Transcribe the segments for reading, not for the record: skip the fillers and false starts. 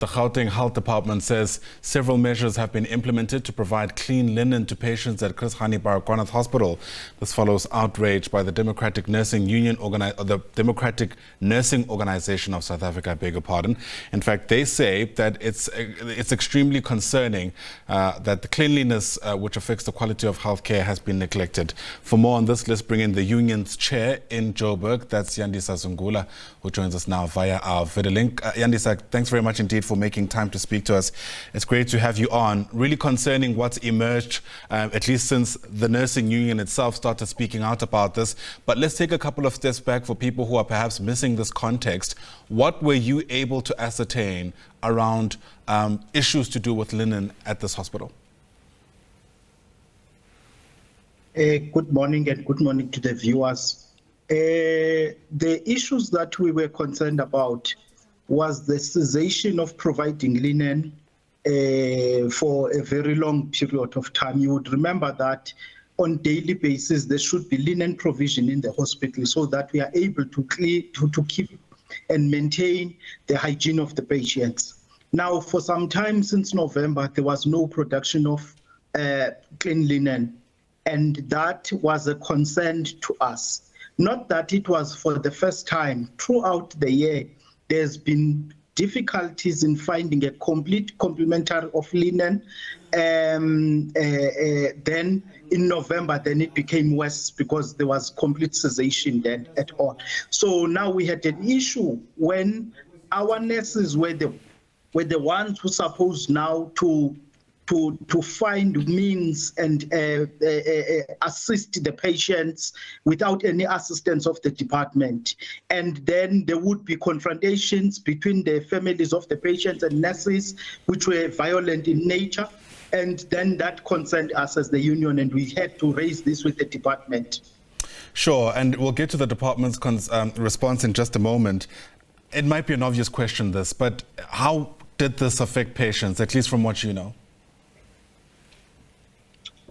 The Gauteng Health Department says several measures have been implemented to provide clean linen to patients at Chris Hani Baragwanath Hospital. This follows outrage by the Democratic Nursing Organization of South Africa, I beg your pardon. In fact, they say that it's extremely concerning that the cleanliness which affects the quality of healthcare has been neglected. For more on this, let's bring in the union's chair in Joburg. That's Yandisa Zungula, who joins us now via our video link. Yandisa, thanks very much indeed for making time to speak to us. It's great to have you on. Really concerning what's emerged, at least since the nursing union itself started speaking out about this. But let's take a couple of steps back for people who are perhaps missing this context. What were you able to ascertain around issues to do with linen at this hospital? Good morning and good morning to the viewers. The issues that we were concerned about was the cessation of providing linen for a very long period of time. You would remember that on daily basis there should be linen provision in the hospital so that we are able to keep and maintain the hygiene of the patients. Now, for some time since November, there was no production of clean linen, and that was a concern to us. Not that it was for the first time. Throughout the year, there's been difficulties in finding a complete complementary of linen. Then in November, then it became worse because there was complete cessation then at all. So now we had an issue when our nurses were the ones who supposed now to find means and assist the patients without any assistance of the department. And then there would be confrontations between the families of the patients and nurses, which were violent in nature. And then that concerned us as the union, and we had to raise this with the department. Sure, and we'll get to the department's response in just a moment. It might be an obvious question, this, but how did this affect patients, at least from what you know?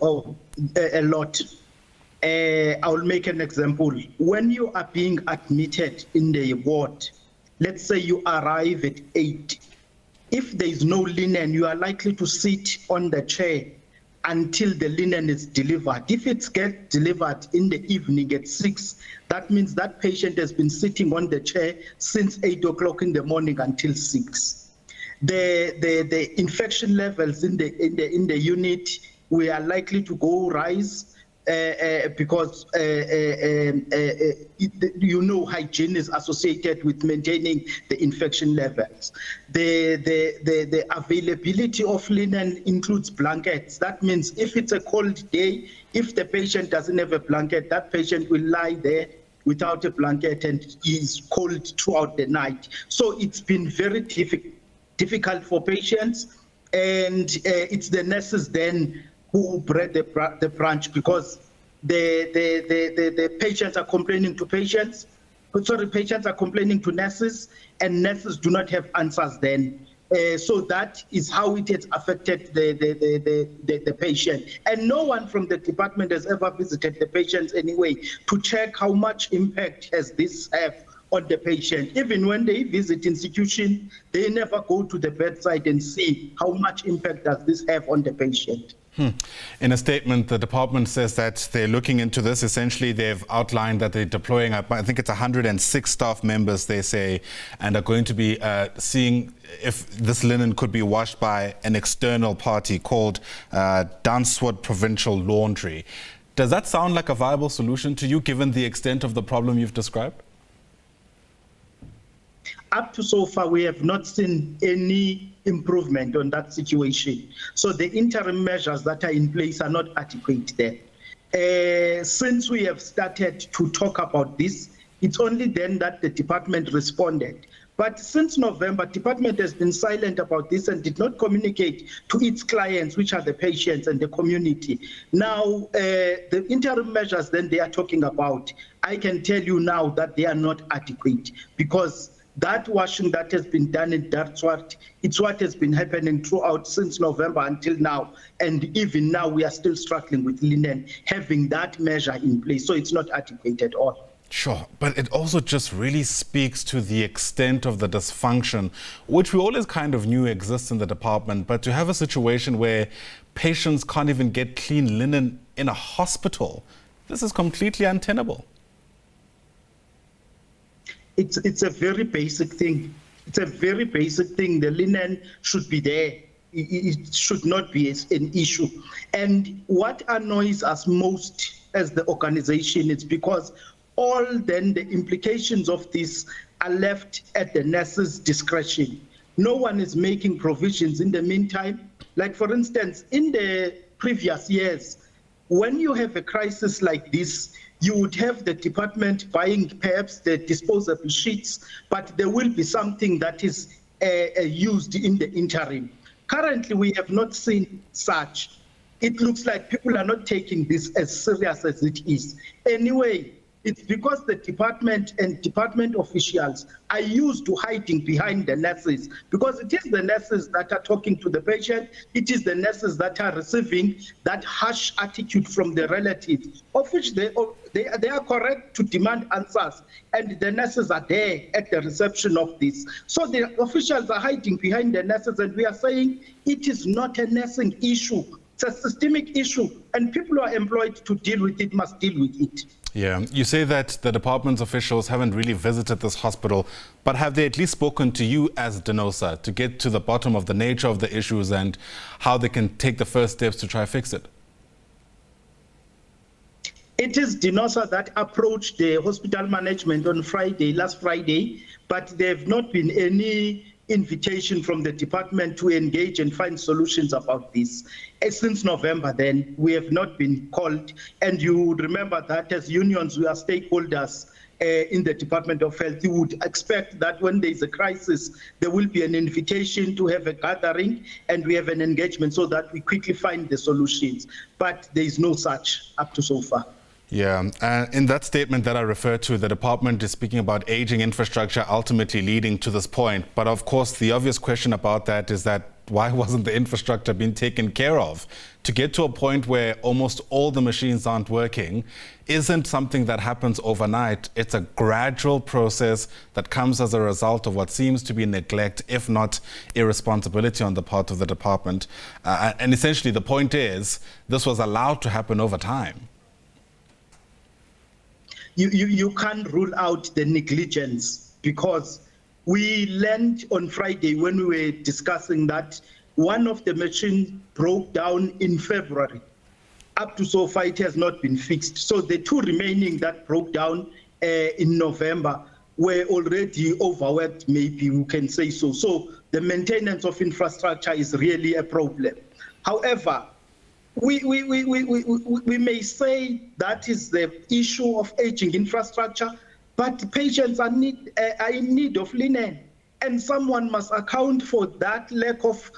Oh, a lot. I'll make an example. When you are being admitted in the ward, let's say you arrive at 8. If there is no linen, you are likely to sit on the chair until the linen is delivered. If it gets delivered in the evening at 6, that means that patient has been sitting on the chair since 8 o'clock in the morning until 6. The infection levels in the unit, we are likely to rise because hygiene is associated with maintaining the infection levels. The availability of linen includes blankets. That means if it's a cold day, if the patient doesn't have a blanket, that patient will lie there without a blanket and is cold throughout the night. So it's been very difficult for patients, and it's the nurses then who bred the branch, because the patients are complaining to patients. Patients are complaining to nurses, and nurses do not have answers then. So that is how it has affected the patient. And no one from the department has ever visited the patients anyway to check how much impact has this have on the patient. Even when they visit institution, they never go to the bedside and see how much impact does this have on the patient. In a statement, the department says that they're looking into this. Essentially, they've outlined that they're deploying, I think it's 106 staff members, they say, and are going to be seeing if this linen could be washed by an external party called Danswood Provincial Laundry. Does that sound like a viable solution to you, given the extent of the problem you've described? Up to so far, we have not seen any improvement on that situation. So the interim measures that are in place are not adequate there. Since we have started to talk about this, it's only then that the department responded. But since November, department has been silent about this and did not communicate to its clients, which are the patients and the community. Now, the interim measures then they are talking about, I can tell you now that they are not adequate, because that washing that has been done in Dartswart, it's what has been happening throughout since November until now. And even now, we are still struggling with linen, having that measure in place. So it's not adequate at all. Sure, but it also just really speaks to the extent of the dysfunction, which we always kind of knew exists in the department. But to have a situation where patients can't even get clean linen in a hospital, this is completely untenable. It's a very basic thing. It's a very basic thing. The linen should be there. It should not be an issue. And what annoys us most as the organization is because all then the implications of this are left at the nurse's discretion. No one is making provisions in the meantime. Like, for instance, in the previous years, when you have a crisis like this, you would have the department buying perhaps the disposable sheets, but there will be something that is used in the interim. Currently, we have not seen such. It looks like people are not taking this as serious as it is. Anyway, it's because the department and department officials are used to hiding behind the nurses, because it is the nurses that are talking to the patient. It is the nurses that are receiving that harsh attitude from the relatives, of which they are correct to demand answers, and the nurses are there at the reception of this. So the officials are hiding behind the nurses, and we are saying it is not a nursing issue. It's a systemic issue, and people who are employed to deal with it must deal with it. Yeah, you say that the department's officials haven't really visited this hospital, but have they at least spoken to you as DENOSA to get to the bottom of the nature of the issues and how they can take the first steps to try to fix it? It is DENOSA that approached the hospital management on last Friday, but there have not been any invitation from the department to engage and find solutions about this. Since November then, we have not been called, and you would remember that as unions, we are stakeholders in the Department of Health. You would expect that when there is a crisis, there will be an invitation to have a gathering, and we have an engagement so that we quickly find the solutions. But there is no such up to so far. Yeah, in that statement that I referred to, the department is speaking about aging infrastructure ultimately leading to this point. But of course, the obvious question about that is that why wasn't the infrastructure being taken care of? To get to a point where almost all the machines aren't working isn't something that happens overnight. It's a gradual process that comes as a result of what seems to be neglect, if not irresponsibility on the part of the department. And essentially, the point is, this was allowed to happen over time. You can't rule out the negligence, because we learned on Friday when we were discussing that one of the machines broke down in February. Up to so far, it has not been fixed. So the two remaining that broke down in November were already overworked, maybe we can say so. So the maintenance of infrastructure is really a problem. However, we may say that is the issue of aging infrastructure, but patients are in need of linen, and someone must account for that lack of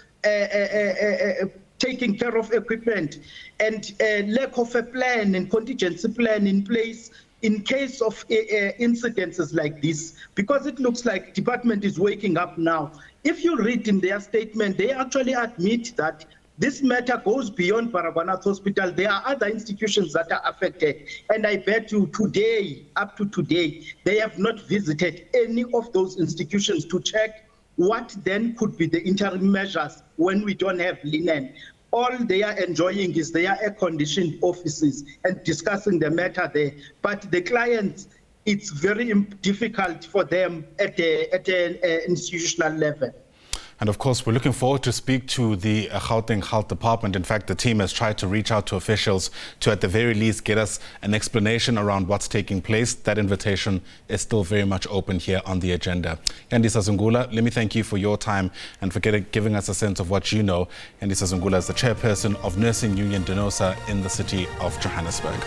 taking care of equipment and lack of a plan and contingency plan in place in case of incidences like this, because it looks like department is waking up now. If you read in their statement, they actually admit that this matter goes beyond Baragwanath Hospital. There are other institutions that are affected. And I bet you today, up to today, they have not visited any of those institutions to check what then could be the interim measures when we don't have linen. All they are enjoying is their air-conditioned offices and discussing the matter there. But the clients, it's very difficult for them at an institutional level. And of course, we're looking forward to speak to the Gauteng Health Department. In fact, the team has tried to reach out to officials to, at the very least, get us an explanation around what's taking place. That invitation is still very much open here on the agenda. Yandisa Zungula, let me thank you for your time and for giving us a sense of what you know. Yandisa Zungula is the chairperson of Nursing Union DENOSA in the city of Johannesburg.